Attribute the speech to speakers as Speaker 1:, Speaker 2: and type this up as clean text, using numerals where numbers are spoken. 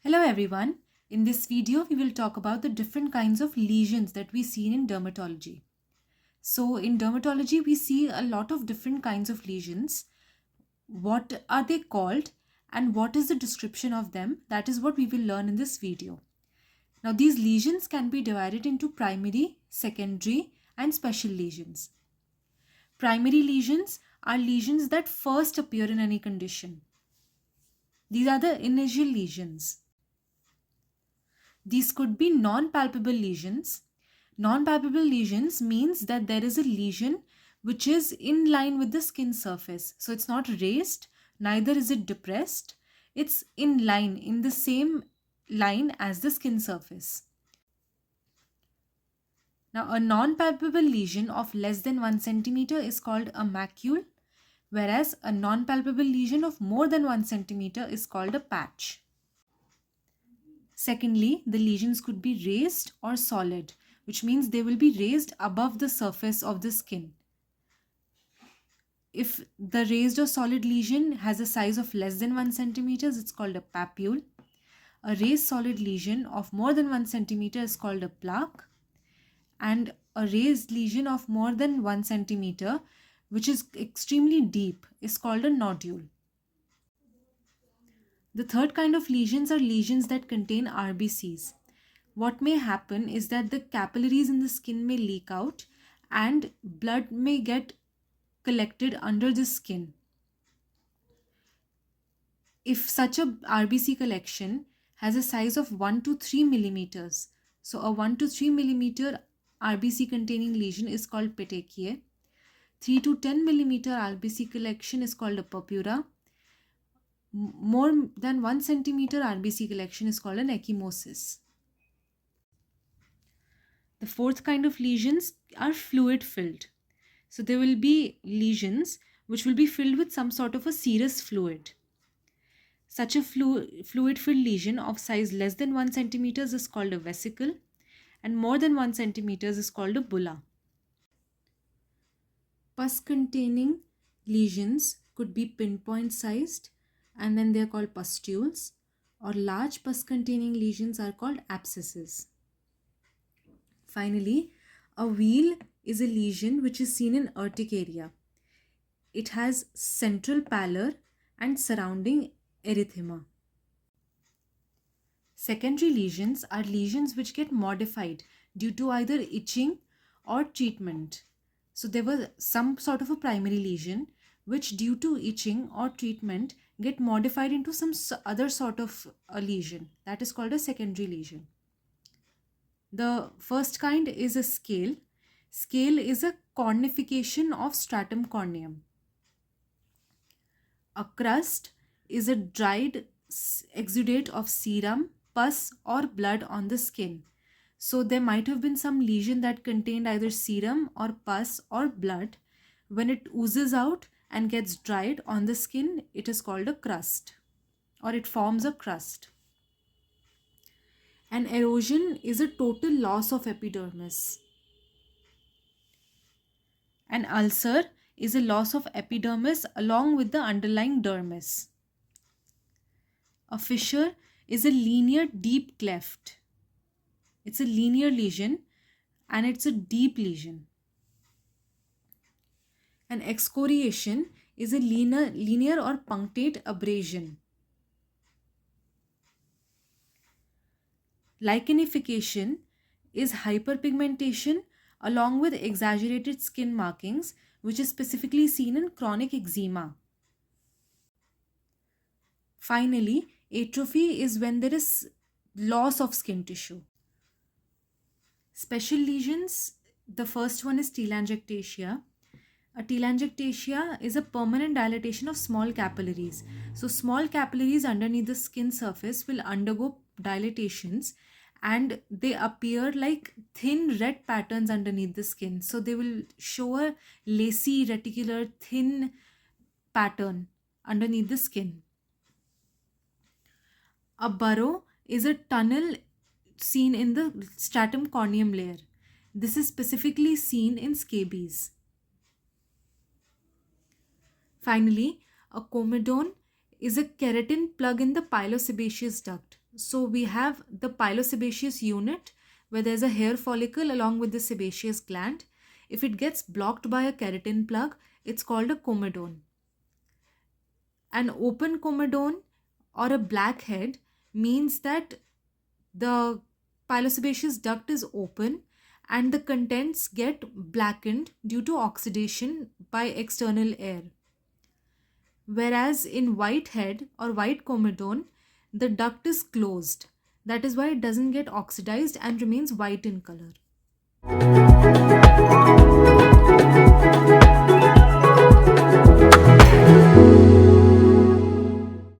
Speaker 1: Hello everyone. In this video, we will talk about the different kinds of lesions that we see in dermatology. So in dermatology, we see a lot of different kinds of lesions. What are they called and what is the description of them? That is what we will learn in this video. Now these lesions can be divided into primary, secondary and special lesions. Primary lesions are lesions that first appear in any condition. These are the initial lesions. These could be non-palpable lesions. Non-palpable lesions means that there is a lesion which is in line with the skin surface. So it's not raised, neither is it depressed. It's in line, in the same line as the skin surface. Now a non-palpable lesion of less than 1 centimeter is called a macule, whereas a non-palpable lesion of more than 1 centimeter is called a patch. Secondly, the lesions could be raised or solid, which means they will be raised above the surface of the skin. If the raised or solid lesion has a size of less than 1 centimeter, it's called a papule. A raised solid lesion of more than 1 centimeter is called a plaque. And a raised lesion of more than 1 centimeter, which is extremely deep, is called a nodule. The third kind of lesions are lesions that contain RBCs. What may happen is that the capillaries in the skin may leak out and blood may get collected under the skin. If such a RBC collection has a size of 1 to 3 millimeters, so a 1 to 3 millimeter RBC containing lesion is called petechiae. 3 to 10 millimeter RBC collection is called a purpura. More than 1 centimeter RBC collection is called an ecchymosis. The fourth kind of lesions are fluid filled. So there will be lesions which will be filled with some sort of a serous fluid. Such a fluid filled lesion of size less than 1 centimeter is called a vesicle and more than 1 centimeter is called a bulla. Pus containing lesions could be pinpoint sized and then they are called pustules, or large pus containing lesions are called abscesses. Finally, a wheal is a lesion which is seen in urticaria. It has central pallor and surrounding erythema. Secondary lesions are lesions which get modified due to either itching or treatment. So there was some sort of a primary lesion which due to itching or treatment get modified into some other sort of a lesion. That is called a secondary lesion. The first kind is a scale. Scale is a cornification of stratum corneum. A crust is a dried exudate of serum, pus or blood on the skin. So there might have been some lesion that contained either serum or pus or blood. When it oozes out and gets dried on the skin, it is called a crust, or it forms a crust. An erosion is a total loss of epidermis. An ulcer is a loss of epidermis along with the underlying dermis. A fissure is a linear deep cleft. It's a linear lesion and it's a deep lesion. An excoriation is a linear or punctate abrasion. Lichenification is hyperpigmentation along with exaggerated skin markings, which is specifically seen in chronic eczema. Finally, atrophy is when there is loss of skin tissue. Special lesions, the first one is telangiectasia. A telangiectasia is a permanent dilatation of small capillaries. So small capillaries underneath the skin surface will undergo dilatations and they appear like thin red patterns underneath the skin. So they will show a lacy, reticular, thin pattern underneath the skin. A burrow is a tunnel seen in the stratum corneum layer. This is specifically seen in scabies. Finally, a comedone is a keratin plug in the pilosebaceous duct. So we have the pilosebaceous unit where there's a hair follicle along with the sebaceous gland. If it gets blocked by a keratin plug, it's called a comedone. An open comedone or a blackhead means that the pilosebaceous duct is open and the contents get blackened due to oxidation by external air. Whereas in whitehead or white comedone, the duct is closed. That is why it doesn't get oxidized and remains white in color.